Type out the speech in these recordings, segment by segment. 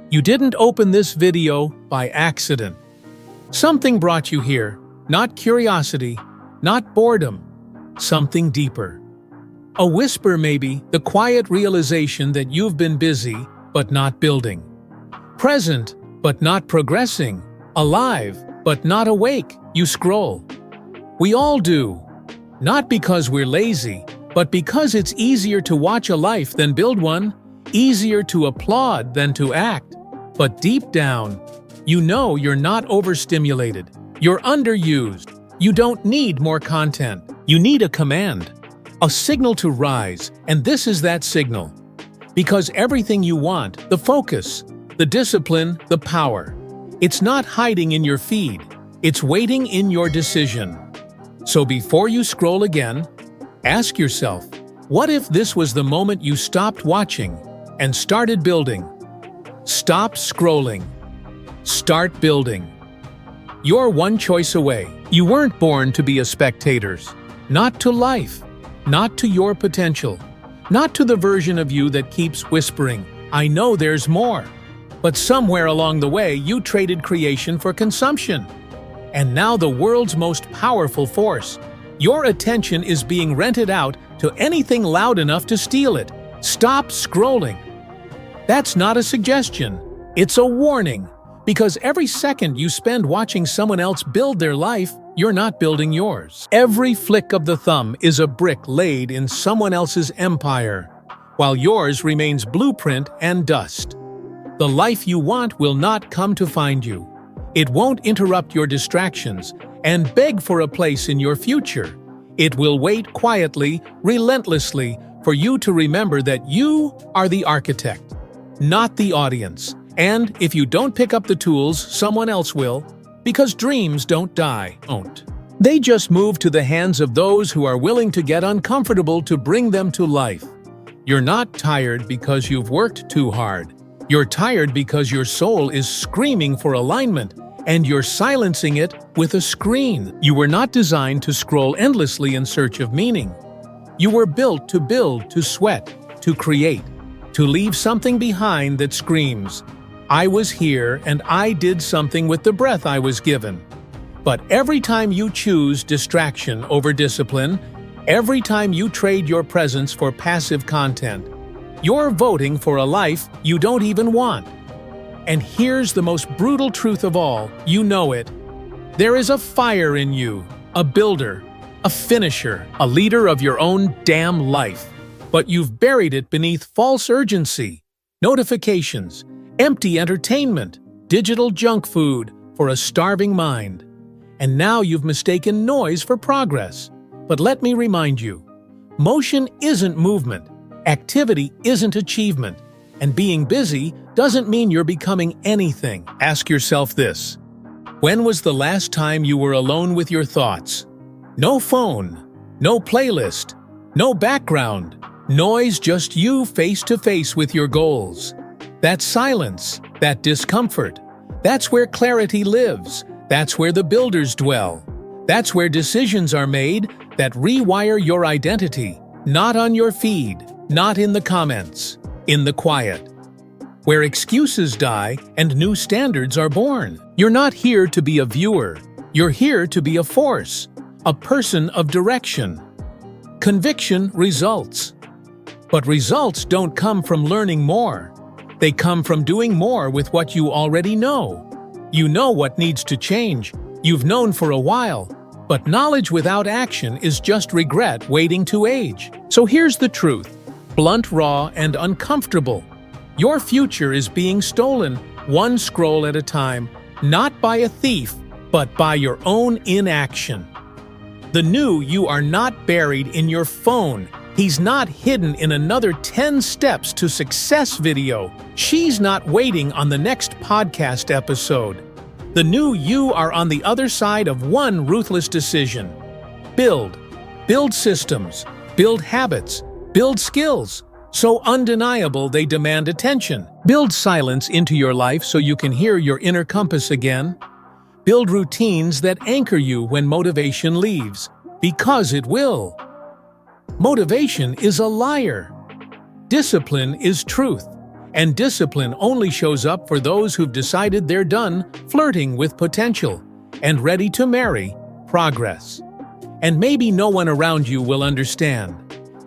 You didn't open this video by accident. Something brought you here, not curiosity, not boredom, something deeper. A whisper maybe, the quiet realization that you've been busy but not building. Present but not progressing. Alive but not awake. You scroll. We all do. Not because we're lazy, but because it's easier to watch a life than build one, easier to applaud than to act. But deep down, you know you're not overstimulated. You're underused. You don't need more content. You need a command, a signal to rise, and this is that signal. Because everything you want, the focus, the discipline, the power, it's not hiding in your feed. It's waiting in your decision. So before you scroll again, ask yourself, what if this was the moment you stopped watching and started building? Stop scrolling. Start building. You're one choice away. You weren't born to be a spectator. Not to life. Not to your potential. Not to the version of you that keeps whispering, I know there's more. But somewhere along the way, you traded creation for consumption. And now the world's most powerful force. Your attention is being rented out to anything loud enough to steal it. Stop scrolling. That's not a suggestion. It's a warning. Because every second you spend watching someone else build their life, you're not building yours. Every flick of the thumb is a brick laid in someone else's empire, while yours remains blueprint and dust. The life you want will not come to find you. It won't interrupt your distractions and beg for a place in your future. It will wait quietly, relentlessly, for you to remember that you are the architect, not the audience. And if you don't pick up the tools, someone else will, because dreams don't die. They just move to the hands of those who are willing to get uncomfortable to bring them to life. You're not tired because you've worked too hard. You're tired because your soul is screaming for alignment, and you're silencing it with a screen. You were not designed to scroll endlessly in search of meaning. You were built to build, to sweat, to create, to leave something behind that screams, I was here and I did something with the breath I was given. But every time you choose distraction over discipline, every time you trade your presence for passive content, you're voting for a life you don't even want. And here's the most brutal truth of all, you know it. There is a fire in you, a builder, a finisher, a leader of your own damn life. But you've buried it beneath false urgency, notifications, empty entertainment, digital junk food for a starving mind. And now you've mistaken noise for progress. But let me remind you, motion isn't movement, activity isn't achievement, and being busy doesn't mean you're becoming anything. Ask yourself this: when was the last time you were alone with your thoughts? No phone, no playlist, no background, noise, just you face to face with your goals. That silence, that discomfort, that's where clarity lives. That's where the builders dwell. That's where decisions are made that rewire your identity, not on your feed, not in the comments, in the quiet. Where excuses die and new standards are born. You're not here to be a viewer. You're here to be a force, a person of direction. Conviction results. But results don't come from learning more. They come from doing more with what you already know. You know what needs to change. You've known for a while. But knowledge without action is just regret waiting to age. So here's the truth, blunt, raw, and uncomfortable. Your future is being stolen, one scroll at a time, not by a thief, but by your own inaction. The new you are not buried in your phone. He's not hidden in another 10 steps to success video. She's not waiting on the next podcast episode. The new you are on the other side of one ruthless decision. Build. Build systems. Build habits. Build skills. So undeniable they demand attention. Build silence into your life so you can hear your inner compass again. Build routines that anchor you when motivation leaves, because it will. Motivation is a liar. Discipline is truth. And discipline only shows up for those who've decided they're done flirting with potential and ready to marry progress. And maybe no one around you will understand.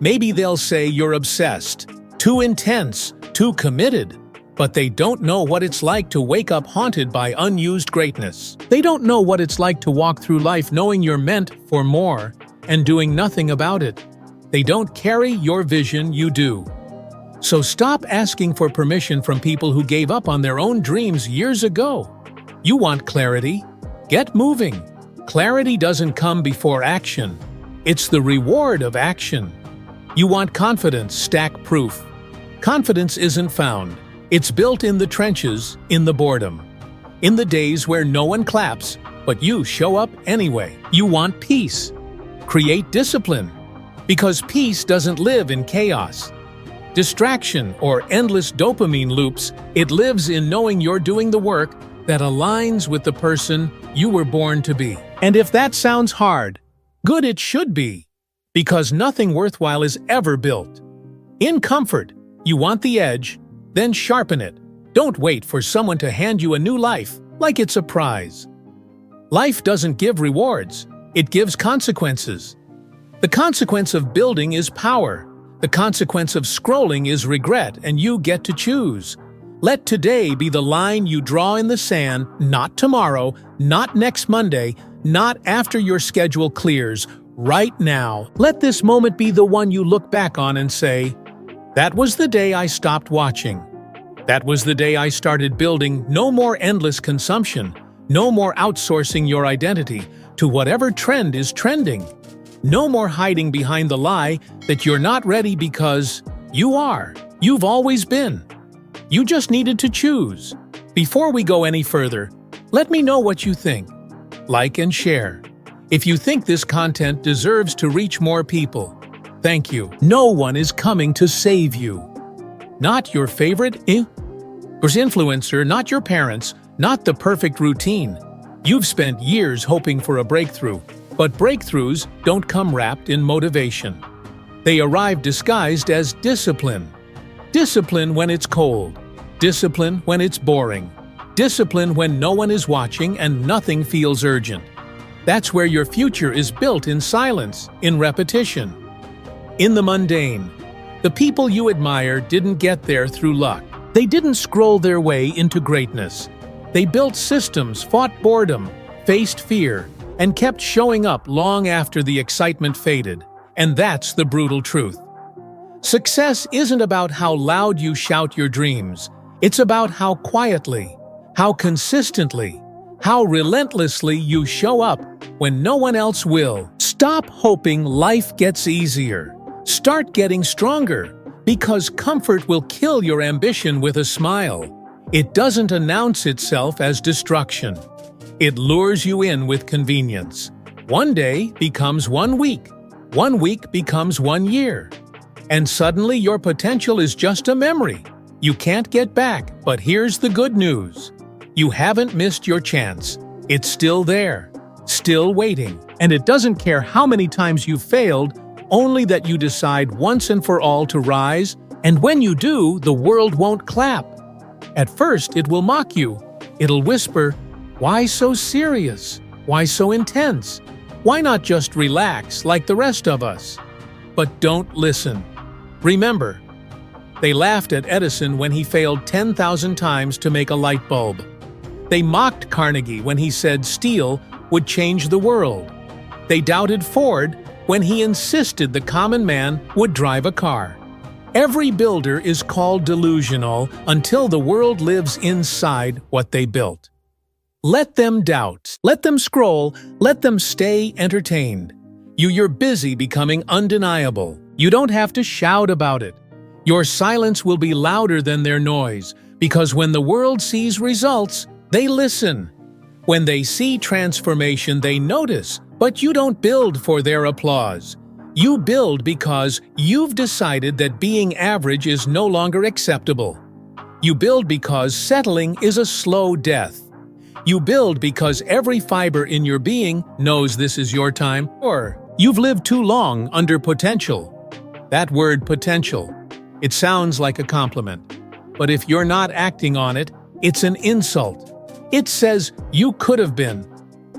Maybe they'll say you're obsessed, too intense, too committed. But they don't know what it's like to wake up haunted by unused greatness. They don't know what it's like to walk through life knowing you're meant for more and doing nothing about it. They don't carry your vision, you do. So stop asking for permission from people who gave up on their own dreams years ago. You want clarity? Get moving. Clarity doesn't come before action. It's the reward of action. You want confidence, stack proof. Confidence isn't found. It's built in the trenches, in the boredom. In the days where no one claps, but you show up anyway. You want peace. Create discipline. Because peace doesn't live in chaos, distraction, or endless dopamine loops. It lives in knowing you're doing the work that aligns with the person you were born to be. And if that sounds hard, good it should be. Because nothing worthwhile is ever built in comfort. You want the edge, then sharpen it. Don't wait for someone to hand you a new life like it's a prize. Life doesn't give rewards, it gives consequences. The consequence of building is power. The consequence of scrolling is regret, and you get to choose. Let today be the line you draw in the sand, not tomorrow, not next Monday, not after your schedule clears. Right now, let this moment be the one you look back on and say, "That was the day I stopped watching. That was the day I started building. No more endless consumption. No more outsourcing your identity to whatever trend is trending. No more hiding behind the lie that you're not ready because you are. You've always been. You just needed to choose." Before we go any further, let me know what you think. Like and share. If you think this content deserves to reach more people, thank you. No one is coming to save you. Not your favorite influencer, not your parents, not the perfect routine. You've spent years hoping for a breakthrough, but breakthroughs don't come wrapped in motivation. They arrive disguised as discipline. Discipline when it's cold. Discipline when it's boring. Discipline when no one is watching and nothing feels urgent. That's where your future is built, in silence, in repetition. In the mundane. The people you admire didn't get there through luck. They didn't scroll their way into greatness. They built systems, fought boredom, faced fear, and kept showing up long after the excitement faded. And that's the brutal truth. Success isn't about how loud you shout your dreams. It's about how quietly, how consistently, how relentlessly you show up when no one else will. Stop hoping life gets easier. Start getting stronger, because comfort will kill your ambition with a smile. It doesn't announce itself as destruction. It lures you in with convenience. One day becomes 1 week. 1 week becomes 1 year. And suddenly your potential is just a memory you can't get back. But here's the good news. You haven't missed your chance. It's still there, still waiting. And it doesn't care how many times you've failed, only that you decide once and for all to rise. And when you do, the world won't clap. At first, it will mock you. It'll whisper, "Why so serious? Why so intense? Why not just relax like the rest of us?" But don't listen. Remember, they laughed at Edison when he failed 10,000 times to make a light bulb. They mocked Carnegie when he said steel would change the world. They doubted Ford when he insisted the common man would drive a car. Every builder is called delusional until the world lives inside what they built. Let them doubt, let them scroll, let them stay entertained. You're busy becoming undeniable. You don't have to shout about it. Your silence will be louder than their noise, because when the world sees results, they listen. When they see transformation, they notice, but you don't build for their applause. You build because you've decided that being average is no longer acceptable. You build because settling is a slow death. You build because every fiber in your being knows this is your time, or you've lived too long under potential. That word potential, it sounds like a compliment. but if you're not acting on it, it's an insult. It says you could have been.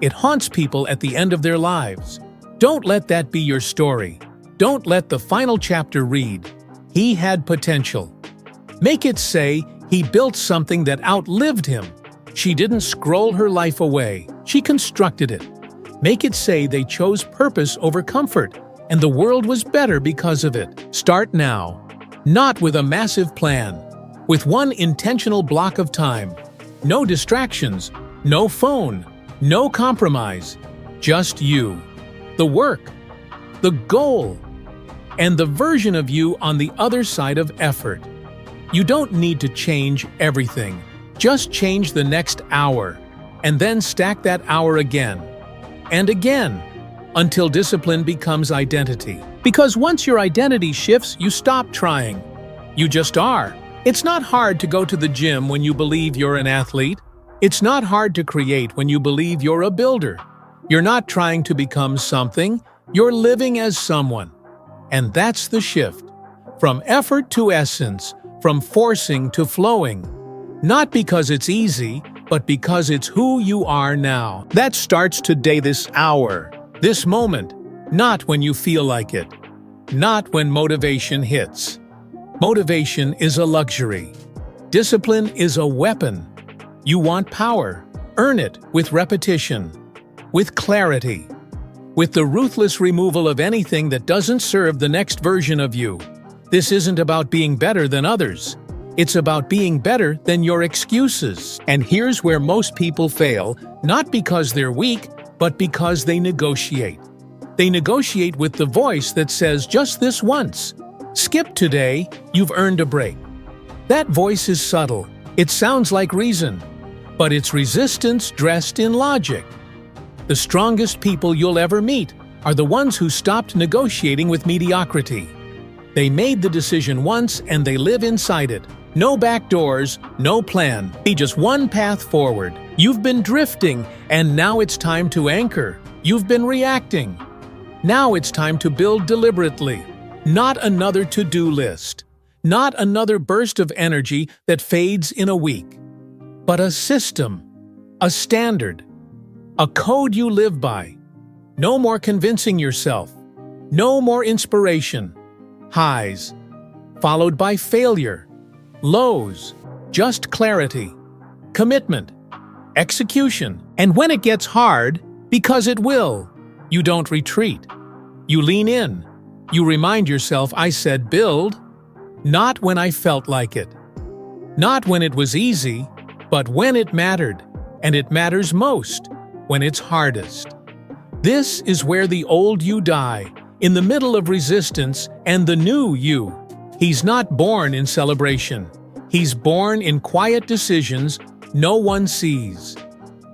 It haunts people at the end of their lives. Don't let that be your story. Don't let the final chapter read, "He had potential." Make it say, "He built something that outlived him." She didn't scroll her life away. She constructed it. Make it say they chose purpose over comfort, and the world was better because of it. Start now. Not with a massive plan. With one intentional block of time. No distractions. No phone. No compromise. Just you. The work. The goal. And the version of you on the other side of effort. You don't need to change everything. Just change the next hour, and then stack that hour again, and again, until discipline becomes identity. Because once your identity shifts, you stop trying. You just are. It's not hard to go to the gym when you believe you're an athlete. It's not hard to create when you believe you're a builder. You're not trying to become something, you're living as someone. And that's the shift. From effort to essence, from forcing to flowing. Not because it's easy, but because it's who you are now. That starts today, this hour, this moment, not when you feel like it, not when motivation hits. Motivation is a luxury. Discipline is a weapon. You want power, earn it with repetition, with clarity, with the ruthless removal of anything that doesn't serve the next version of you. This isn't about being better than others. It's about being better than your excuses. And here's where most people fail, not because they're weak, but because they negotiate. They negotiate with the voice that says just this once. Skip today, you've earned a break. That voice is subtle. It sounds like reason, but it's resistance dressed in logic. The strongest people you'll ever meet are the ones who stopped negotiating with mediocrity. They made the decision once and they live inside it. No back doors, no plan, be just one path forward. You've been drifting, and now it's time to anchor. You've been reacting. Now it's time to build deliberately. Not another to-do list. Not another burst of energy that fades in a week. But a system, a standard, a code you live by. No more convincing yourself. No more inspiration. Highs, followed by failure. Lows, just clarity, commitment, execution. And when it gets hard, because it will, you don't retreat. You lean in. You remind yourself, I said build, not when I felt like it. Not when it was easy, but when it mattered. And it matters most when it's hardest. This is where the old you die, in the middle of resistance, and the new you. He's not born in celebration. He's born in quiet decisions no one sees.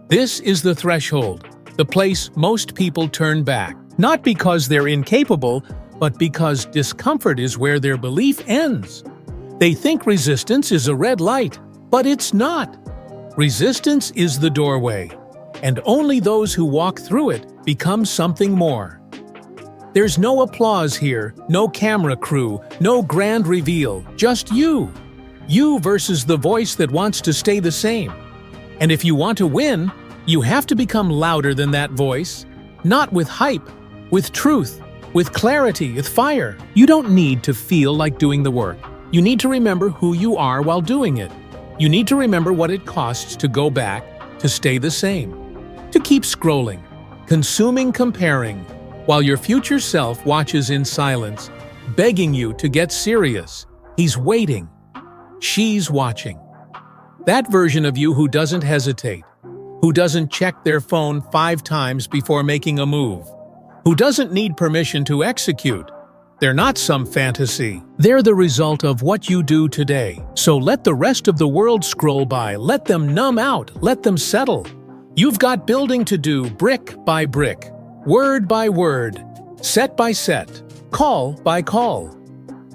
This is the threshold, the place most people turn back. Not because they're incapable, but because discomfort is where their belief ends. They think resistance is a red light, but it's not. Resistance is the doorway, and only those who walk through it become something more. There's no applause here, no camera crew, no grand reveal, just you. You versus the voice that wants to stay the same. And if you want to win, you have to become louder than that voice. Not with hype, with truth, with clarity, with fire. You don't need to feel like doing the work. You need to remember who you are while doing it. You need to remember what it costs to go back, to stay the same. To keep scrolling, consuming, comparing, while your future self watches in silence, begging you to get serious. He's waiting. She's watching. That version of you who doesn't hesitate, who doesn't check their phone 5 times before making a move, who doesn't need permission to execute. They're not some fantasy. They're the result of what you do today. So let the rest of the world scroll by. Let them numb out. Let them settle. You've got building to do, brick by brick. Word by word, set by set, call by call.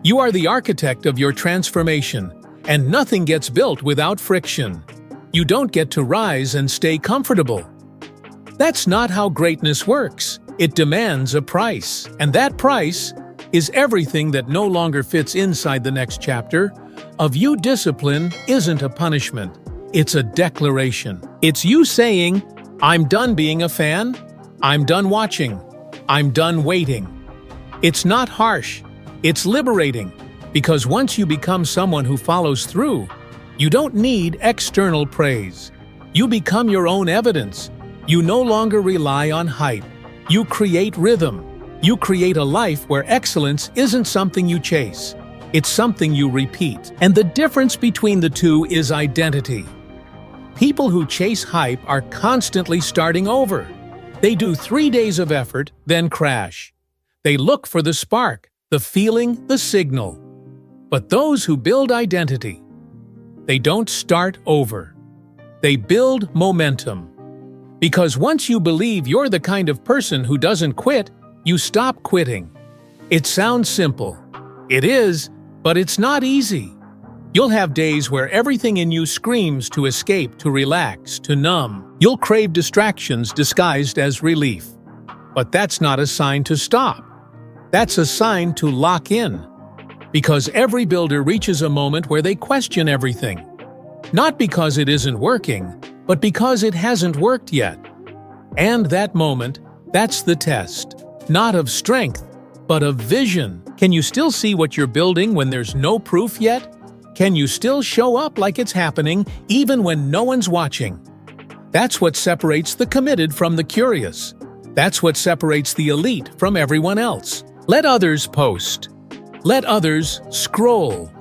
You are the architect of your transformation, and nothing gets built without friction. You don't get to rise and stay comfortable. That's not how greatness works. It demands a price, and that price is everything that no longer fits inside the next chapter, of you discipline isn't a punishment. It's a declaration. It's you saying, I'm done being a fan. I'm done watching. I'm done waiting. It's not harsh. It's liberating. Because once you become someone who follows through, you don't need external praise. You become your own evidence. You no longer rely on hype. You create rhythm. You create a life where excellence isn't something you chase. It's something you repeat. And the difference between the two is identity. People who chase hype are constantly starting over. They do 3 days of effort, then crash. They look for the spark, the feeling, the signal. But those who build identity, they don't start over. They build momentum. Because once you believe you're the kind of person who doesn't quit, you stop quitting. It sounds simple. It is, but it's not easy. You'll have days where everything in you screams to escape, to relax, to numb. You'll crave distractions disguised as relief. But that's not a sign to stop. That's a sign to lock in. Because every builder reaches a moment where they question everything. Not because it isn't working, but because it hasn't worked yet. And that moment, that's the test. Not of strength, but of vision. Can you still see what you're building when there's no proof yet? Can you still show up like it's happening, even when no one's watching? That's what separates the committed from the curious. That's what separates the elite from everyone else. Let others post. Let others scroll.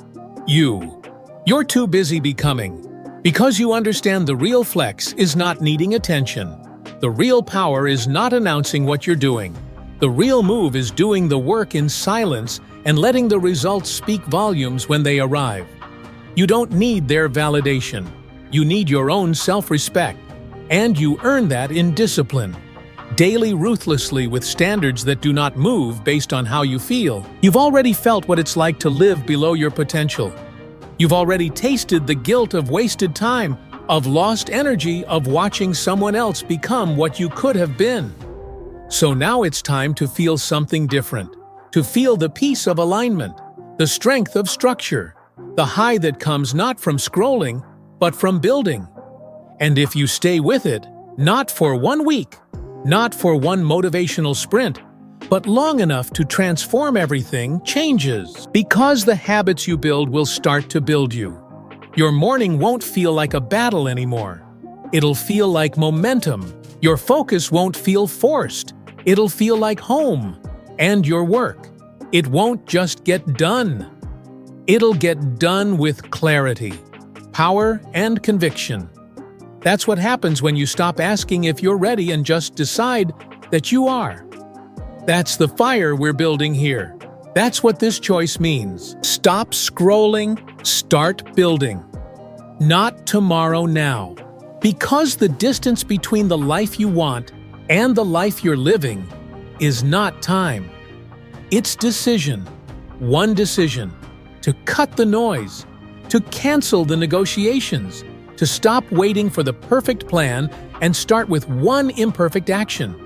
You're too busy becoming. Because you understand the real flex is not needing attention. The real power is not announcing what you're doing. The real move is doing the work in silence and letting the results speak volumes when they arrive. You don't need their validation. You need your own self-respect. And you earn that in discipline. Daily ruthlessly with standards that do not move based on how you feel. You've already felt what it's like to live below your potential. You've already tasted the guilt of wasted time, of lost energy, of watching someone else become what you could have been. So now it's time to feel something different. To feel the peace of alignment, the strength of structure, the high that comes not from scrolling, but from building. And if you stay with it, not for 1 week, not for one motivational sprint, but long enough to transform everything, changes. Because the habits you build will start to build you. Your morning won't feel like a battle anymore. It'll feel like momentum. Your focus won't feel forced. It'll feel like home. And your work, it won't just get done. It'll get done with clarity, power, and conviction. That's what happens when you stop asking if you're ready and just decide that you are. That's the fire we're building here. That's what this choice means. Stop scrolling, start building. Not tomorrow, now. Because the distance between the life you want and the life you're living is not time. It's decision. One decision. To cut the noise. To cancel the negotiations. To stop waiting for the perfect plan and start with one imperfect action.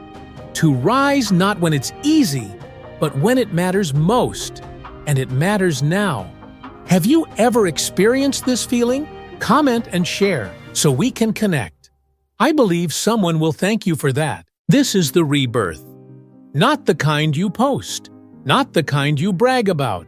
To rise not when it's easy, but when it matters most. And it matters now. Have you ever experienced this feeling? Comment and share so we can connect. I believe someone will thank you for that. This is the rebirth. Not the kind you post. Not the kind you brag about.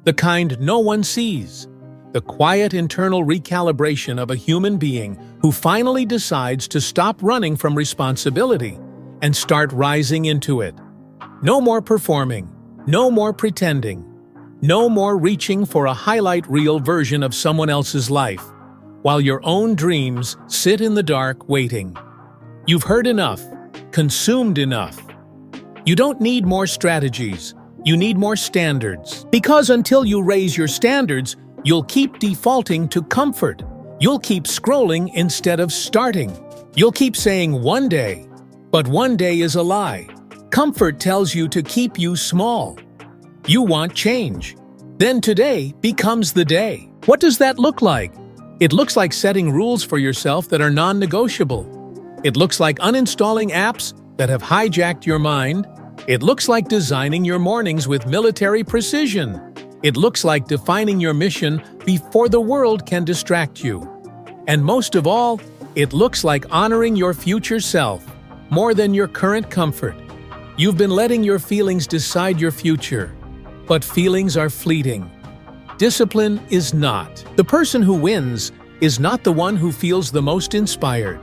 The kind no one sees. The quiet internal recalibration of a human being who finally decides to stop running from responsibility and start rising into it. No more performing. No more pretending. No more reaching for a highlight reel version of someone else's life, while your own dreams sit in the dark waiting. You've heard enough, consumed enough. You don't need more strategies. You need more standards. Because until you raise your standards, you'll keep defaulting to comfort. You'll keep scrolling instead of starting. You'll keep saying one day, but one day is a lie. Comfort tells you to keep you small. You want change. Then today becomes the day. What does that look like? It looks like setting rules for yourself that are non-negotiable. It looks like uninstalling apps that have hijacked your mind. It looks like designing your mornings with military precision. It looks like defining your mission before the world can distract you. And most of all, it looks like honoring your future self more than your current comfort. You've been letting your feelings decide your future, but feelings are fleeting. Discipline is not. The person who wins is not the one who feels the most inspired.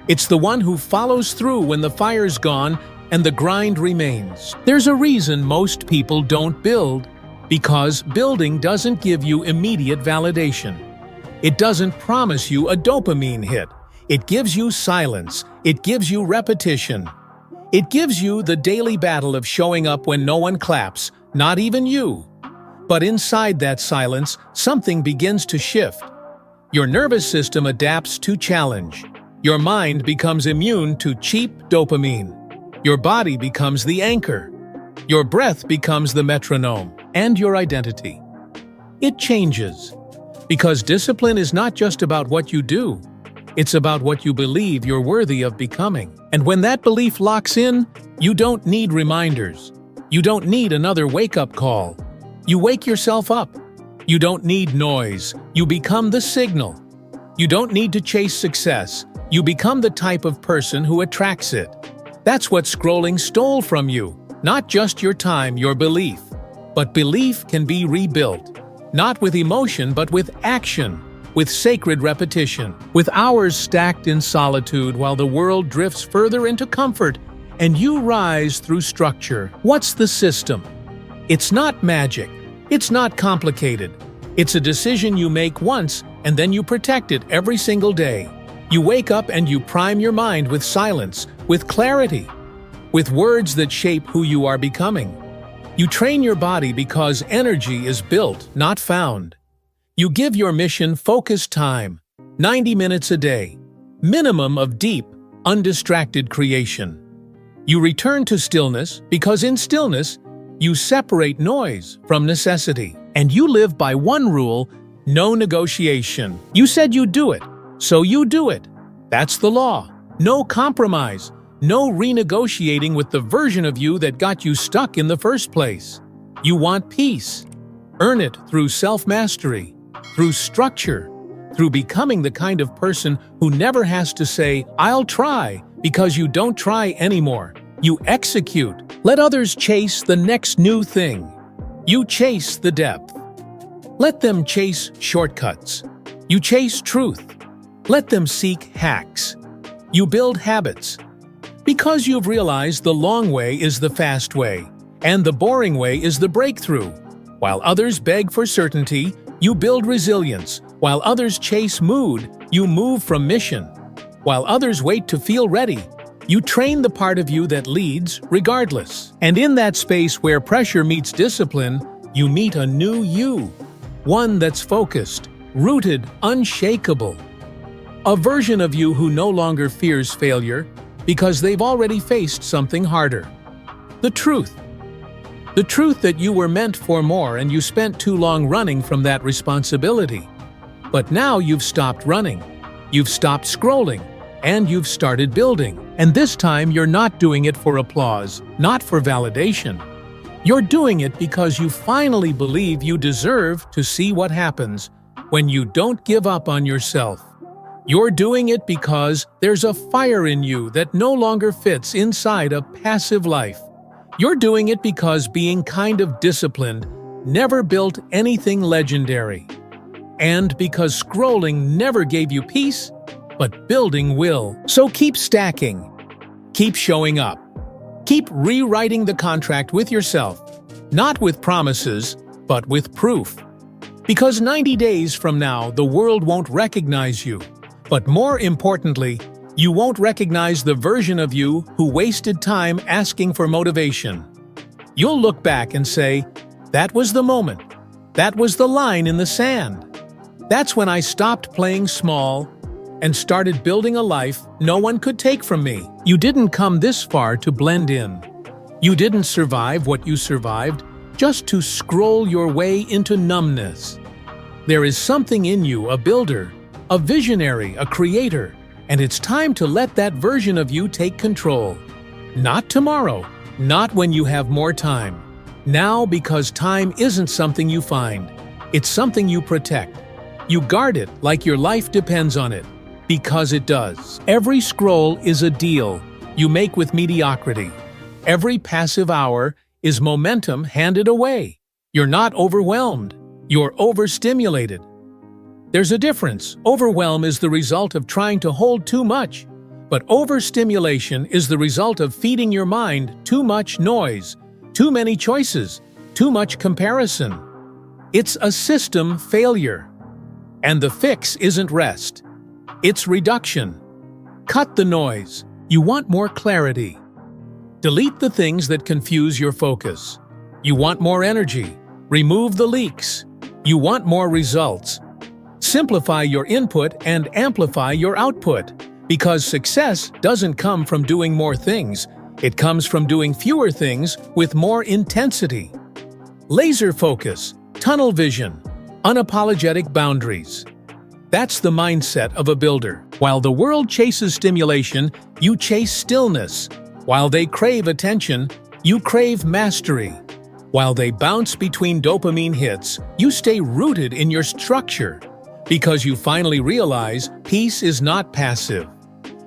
It's the one who follows through when the fire's gone and the grind remains. There's a reason most people don't build, because building doesn't give you immediate validation. It doesn't promise you a dopamine hit. It gives you silence. It gives you repetition. It gives you the daily battle of showing up when no one claps, not even you. But inside that silence, something begins to shift. Your nervous system adapts to challenge. Your mind becomes immune to cheap dopamine. Your body becomes the anchor. Your breath becomes the metronome, and your identity. It changes. Because discipline is not just about what you do. It's about what you believe you're worthy of becoming. And when that belief locks in, you don't need reminders. You don't need another wake-up call. You wake yourself up. You don't need noise. You become the signal. You don't need to chase success. You become the type of person who attracts it. That's what scrolling stole from you. Not just your time, your belief. But belief can be rebuilt. Not with emotion, but with action. With sacred repetition. With hours stacked in solitude while the world drifts further into comfort and you rise through structure. What's the system? It's not magic. It's not complicated. It's a decision you make once and then you protect it every single day. You wake up and you prime your mind with silence, with clarity, with words that shape who you are becoming. You train your body because energy is built, not found. You give your mission focused time, 90 minutes a day, minimum of deep, undistracted creation. You return to stillness because in stillness, you separate noise from necessity. And you live by one rule: no negotiation. You said you'd do it, so you do it. That's the law. No compromise. No renegotiating with the version of you that got you stuck in the first place. You want peace. Earn it through self-mastery, through structure, through becoming the kind of person who never has to say, "I'll try," because you don't try anymore. You execute. Let others chase the next new thing. You chase the depth. Let them chase shortcuts. You chase truth. Let them seek hacks. You build habits. Because you've realized the long way is the fast way, and the boring way is the breakthrough. While others beg for certainty, you build resilience. While others chase mood, you move from mission. While others wait to feel ready, you train the part of you that leads regardless. And in that space where pressure meets discipline, you meet a new you. One that's focused, rooted, unshakable. A version of you who no longer fears failure because they've already faced something harder. The truth. The truth that you were meant for more and you spent too long running from that responsibility. But now you've stopped running. You've stopped scrolling. And you've started building. And this time you're not doing it for applause, not for validation. You're doing it because you finally believe you deserve to see what happens when you don't give up on yourself. You're doing it because there's a fire in you that no longer fits inside a passive life. You're doing it because being kind of disciplined never built anything legendary. And because scrolling never gave you peace, but building will. So keep stacking. Keep showing up. Keep rewriting the contract with yourself, not with promises, but with proof. Because 90 days from now, the world won't recognize you. But more importantly, you won't recognize the version of you who wasted time asking for motivation. You'll look back and say, "That was the moment. That was the line in the sand. That's when I stopped playing small and started building a life no one could take from me." You didn't come this far to blend in. You didn't survive what you survived just to scroll your way into numbness. There is something in you, a builder, a visionary, a creator, and it's time to let that version of you take control. Not tomorrow, not when you have more time. Now, because time isn't something you find. It's something you protect. You guard it like your life depends on it, because it does. Every scroll is a deal you make with mediocrity. Every passive hour is momentum handed away. You're not overwhelmed. You're overstimulated. There's a difference. Overwhelm is the result of trying to hold too much, but overstimulation is the result of feeding your mind too much noise, too many choices, too much comparison. It's a system failure. And the fix isn't rest. It's reduction. Cut the noise. You want more clarity. Delete the things that confuse your focus. You want more energy. Remove the leaks. You want more results. Simplify your input and amplify your output, because success doesn't come from doing more things. It comes from doing fewer things with more intensity. Laser focus, tunnel vision, unapologetic boundaries. That's the mindset of a builder. While the world chases stimulation, you chase stillness. While they crave attention, you crave mastery. While they bounce between dopamine hits, you stay rooted in your structure, because you finally realize peace is not passive.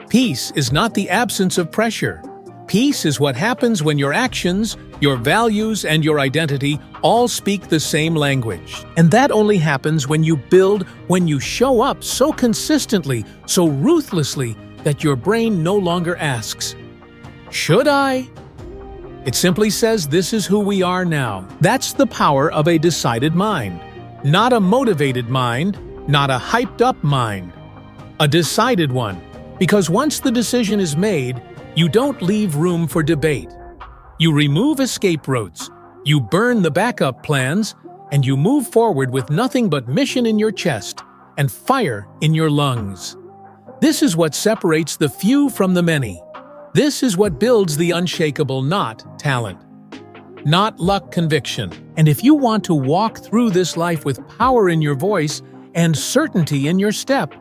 Peace is not the absence of pressure. Peace is what happens when your actions, your values, and your identity all speak the same language. And that only happens when you build, when you show up so consistently, so ruthlessly, that your brain no longer asks, "Should I?" It simply says, "This is who we are now." That's the power of a decided mind. Not a motivated mind, not a hyped-up mind. A decided one. Because once the decision is made, you don't leave room for debate. You remove escape routes, you burn the backup plans, and you move forward with nothing but mission in your chest and fire in your lungs. This is what separates the few from the many. This is what builds the unshakable, not talent, not luck, conviction. And if you want to walk through this life with power in your voice and certainty in your step,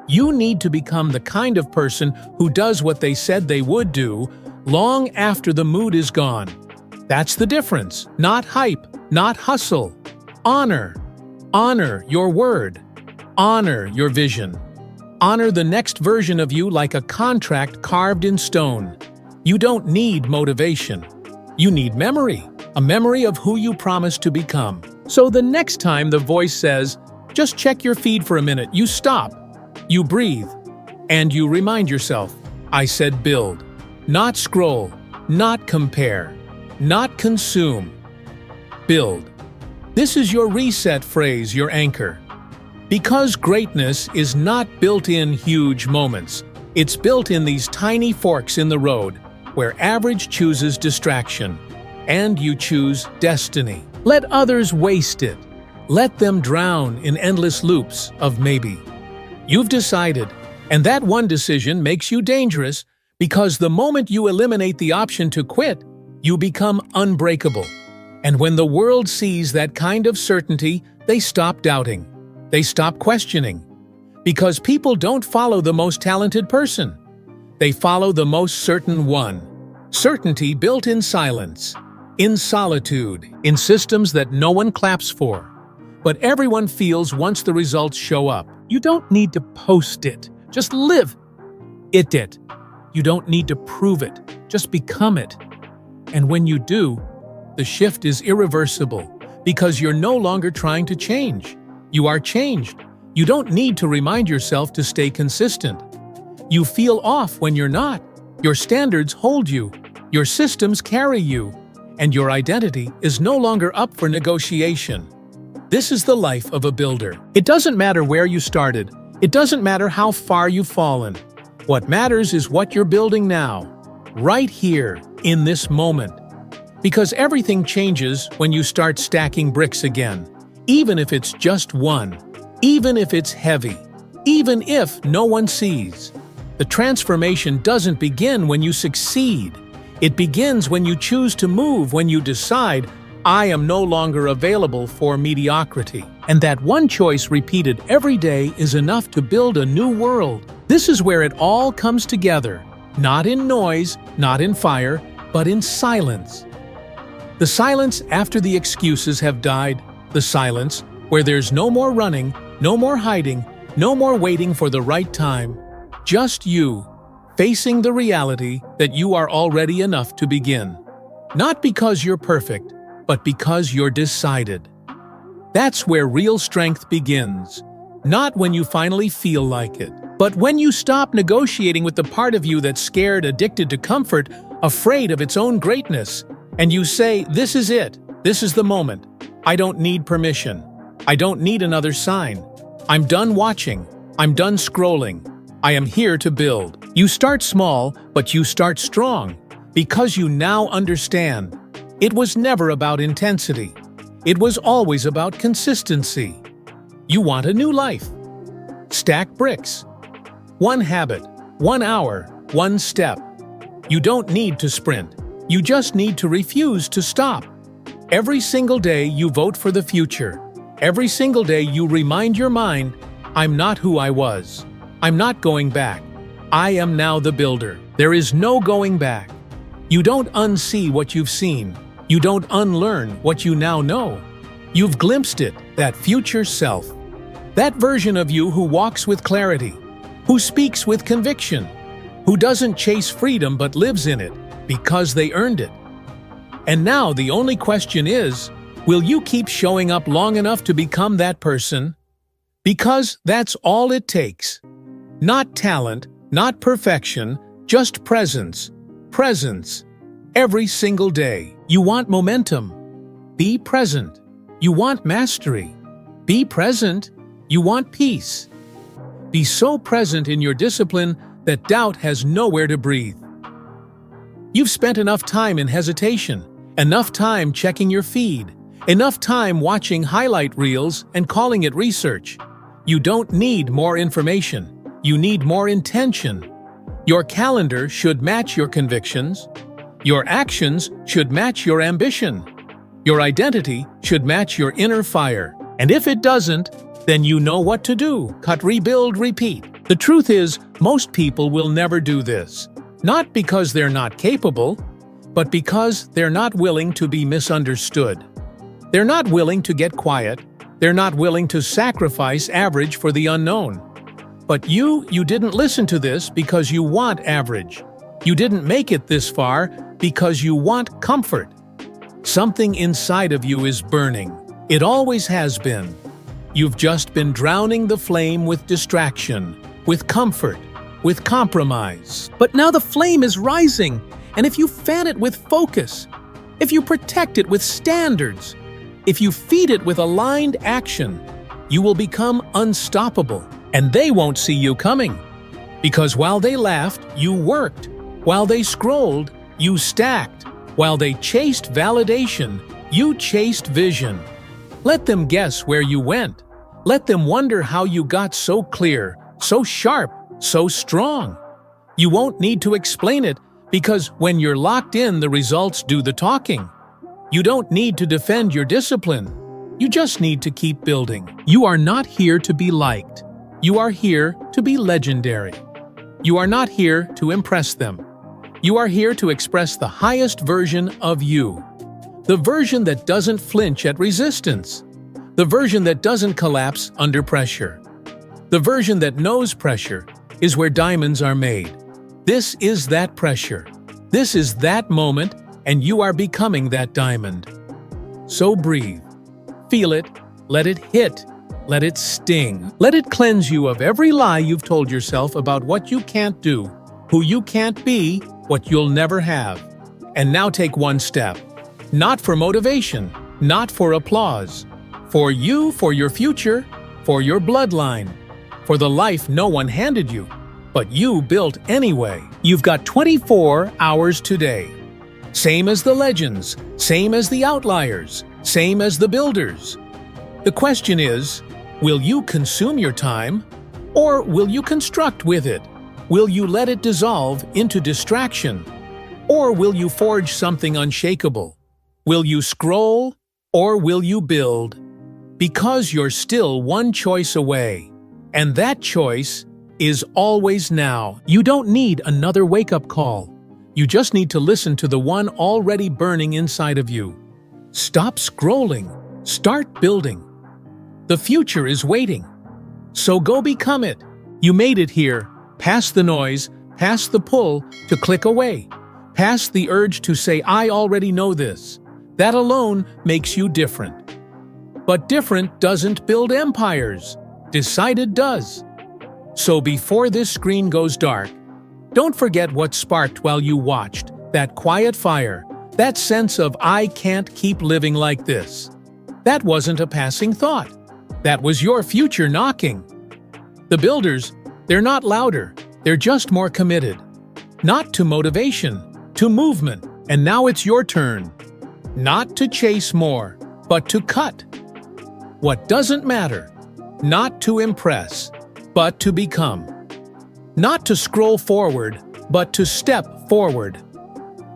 you need to become the kind of person who does what they said they would do long after the mood is gone. That's the difference. Not hype, not hustle. Honor. Honor your word. Honor your vision. Honor the next version of you like a contract carved in stone. You don't need motivation. You need memory. A memory of who you promised to become. So the next time the voice says, "Just check your feed for a minute," you stop. You breathe, and you remind yourself, I said build, not scroll, not compare, not consume. Build. This is your reset phrase, your anchor. Because greatness is not built in huge moments. It's built in these tiny forks in the road, where average chooses distraction, and you choose destiny. Let others waste it. Let them drown in endless loops of maybe. You've decided, and that one decision makes you dangerous, because the moment you eliminate the option to quit, you become unbreakable. And when the world sees that kind of certainty, they stop doubting. They stop questioning. Because people don't follow the most talented person. They follow the most certain one. Certainty built in silence, in solitude, in systems that no one claps for, but everyone feels once the results show up. You don't need to post it. Just live it. You don't need to prove it. Just become it. And when you do, the shift is irreversible, because you're no longer trying to change. You are changed. You don't need to remind yourself to stay consistent. You feel off when you're not. Your standards hold you. Your systems carry you. And your identity is no longer up for negotiation. This is the life of a builder. It doesn't matter where you started. It doesn't matter how far you've fallen. What matters is what you're building now, right here, in this moment. Because everything changes when you start stacking bricks again, even if it's just one, even if it's heavy, even if no one sees. The transformation doesn't begin when you succeed. It begins when you choose to move, when you decide, I am no longer available for mediocrity. And that one choice repeated every day is enough to build a new world. This is where it all comes together, not in noise, not in fire, but in silence. The silence after the excuses have died, the silence where there's no more running, no more hiding, no more waiting for the right time. Just you, facing the reality that you are already enough to begin. Not because you're perfect, but because you're decided. That's where real strength begins. Not when you finally feel like it, but when you stop negotiating with the part of you that's scared, addicted to comfort, afraid of its own greatness, and you say, "This is it. This is the moment. I don't need permission. I don't need another sign. I'm done watching. I'm done scrolling. I am here to build." You start small, but you start strong, because you now understand. It was never about intensity. It was always about consistency. You want a new life. Stack bricks. One habit, 1 hour, 1 step. You don't need to sprint. You just need to refuse to stop. Every single day you vote for the future. Every single day you remind your mind, "I'm not who I was. I'm not going back. I am now the builder." There is no going back. You don't unsee what you've seen. You don't unlearn what you now know. You've glimpsed it, that future self. That version of you who walks with clarity, who speaks with conviction, who doesn't chase freedom but lives in it because they earned it. And now the only question is, will you keep showing up long enough to become that person? Because that's all it takes. Not talent, not perfection, just presence. Presence. Every single day. You want momentum? Be present. You want mastery? Be present. You want peace? Be so present in your discipline that doubt has nowhere to breathe. You've spent enough time in hesitation, enough time checking your feed, enough time watching highlight reels and calling it research. You don't need more information. You need more intention. Your calendar should match your convictions. Your actions should match your ambition. Your identity should match your inner fire. And if it doesn't, then you know what to do. Cut, rebuild, repeat. The truth is, most people will never do this. Not because they're not capable, but because they're not willing to be misunderstood. They're not willing to get quiet. They're not willing to sacrifice average for the unknown. But you didn't listen to this because you want average. You didn't make it this far because you want comfort. Something inside of you is burning. It always has been. You've just been drowning the flame with distraction, with comfort, with compromise. But now the flame is rising, and if you fan it with focus, if you protect it with standards, if you feed it with aligned action, you will become unstoppable, and they won't see you coming. Because while they laughed, you worked. While they scrolled, you stacked. While they chased validation, you chased vision. Let them guess where you went. Let them wonder how you got so clear, so sharp, so strong. You won't need to explain it because when you're locked in, the results do the talking. You don't need to defend your discipline. You just need to keep building. You are not here to be liked. You are here to be legendary. You are not here to impress them. You are here to express the highest version of you. The version that doesn't flinch at resistance. The version that doesn't collapse under pressure. The version that knows pressure is where diamonds are made. This is that pressure. This is that moment, and you are becoming that diamond. So breathe. Feel it. Let it hit. Let it sting. Let it cleanse you of every lie you've told yourself about what you can't do, who you can't be, what you'll never have. And now take one step. Not for motivation, not for applause. For you, for your future, for your bloodline, for the life no one handed you, but you built anyway. You've got 24 hours today. Same as the legends, same as the outliers, same as the builders. The question is, will you consume your time, or will you construct with it? Will you let it dissolve into distraction, or will you forge something unshakable? Will you scroll, or will you build? Because you're still one choice away, and that choice is always now. You don't need another wake-up call. You just need to listen to the one already burning inside of you. Stop scrolling. Start building. The future is waiting. So go become it. You made it here, past the noise, past the pull to click away, past the urge to say, I already know this. That alone makes you different. But different doesn't build empires. Decided does. So before this screen goes dark, don't forget what sparked while you watched, that quiet fire, that sense of I can't keep living like this. That wasn't a passing thought. That was your future knocking. The builders, they're not louder, they're just more committed. Not to motivation, to movement, and now it's your turn. Not to chase more, but to cut. What doesn't matter, not to impress, but to become. Not to scroll forward, but to step forward.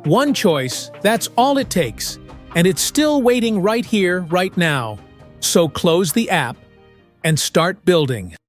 One choice, that's all it takes, and it's still waiting right here, right now. So close the app and start building.